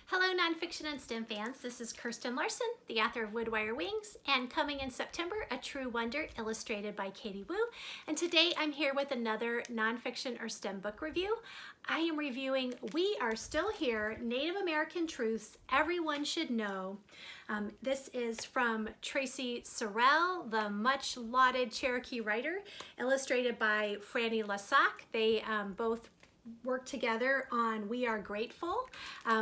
Hello, nonfiction and STEM fans. This is Kirsten Larson, the author of Woodwire Wings, and coming in September, A True Wonder, illustrated by Katie Wu. And today I'm here with another nonfiction or STEM book review. I am reviewing We Are Still Here, Native American Truths Everyone Should Know. This is from Traci Sorell, the much lauded Cherokee writer, illustrated by Frane Lessac. They both work together on We Are Grateful,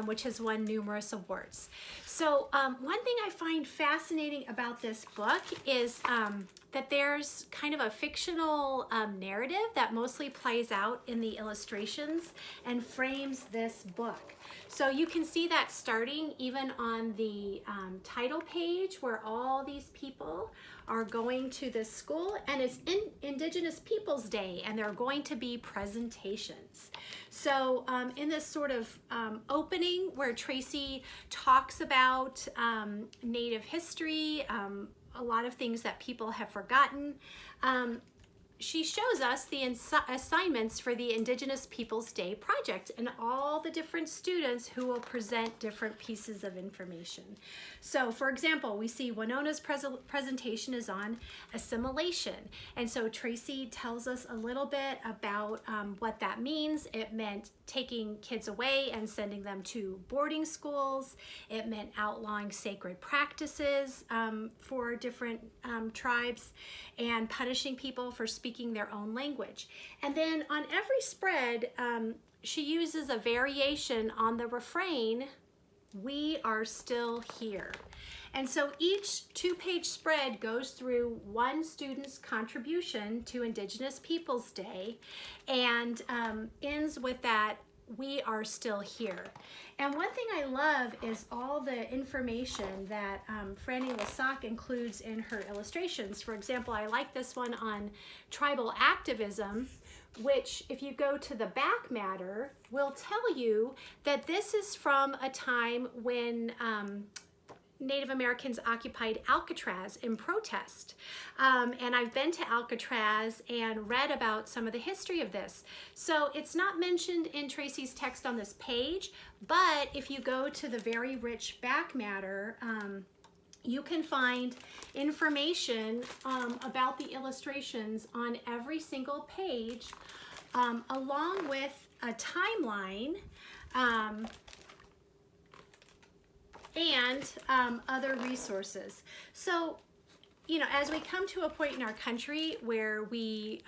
which has won numerous awards. So one thing I find fascinating about this book is that there's kind of a fictional narrative that mostly plays out in the illustrations and frames this book. So you can see that starting even on the title page, where all these people are going to this school, and it's Indigenous Peoples Day, and there are going to be presentations. So in this sort of opening where Traci talks about Native history, a lot of things that people have forgotten, she shows us the assignments for the Indigenous Peoples Day project and all the different students who will present different pieces of information. So for example, we see Winona's presentation is on assimilation. And so Traci tells us a little bit about what that means. It meant taking kids away and sending them to boarding schools. It meant outlawing sacred practices for different tribes and punishing people for speaking their own language. And then on every spread, she uses a variation on the refrain, "We are still here." And so each two-page spread goes through one student's contribution to Indigenous Peoples Day and ends with that, "We are still here." And one thing I love is all the information that Frane Lessac includes in her illustrations. For example, I like this one on tribal activism, which, if you go to the back matter, will tell you that this is from a time when Native Americans occupied Alcatraz in protest. And I've been to Alcatraz and read about some of the history of this. So it's not mentioned in Traci's text on this page, but if you go to the very rich back matter, you can find information about the illustrations on every single page, along with a timeline and other resources. So, you know, as we come to a point in our country where we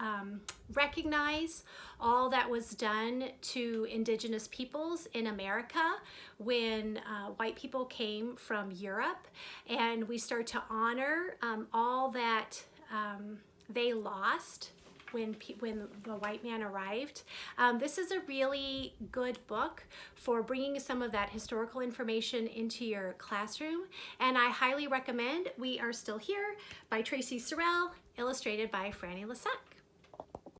recognize all that was done to Indigenous peoples in America when white people came from Europe, and we start to honor all that they lost when the white man arrived. This is a really good book for bringing some of that historical information into your classroom, and I highly recommend We Are Still Here by Traci Sorell, illustrated by Frane Lessac.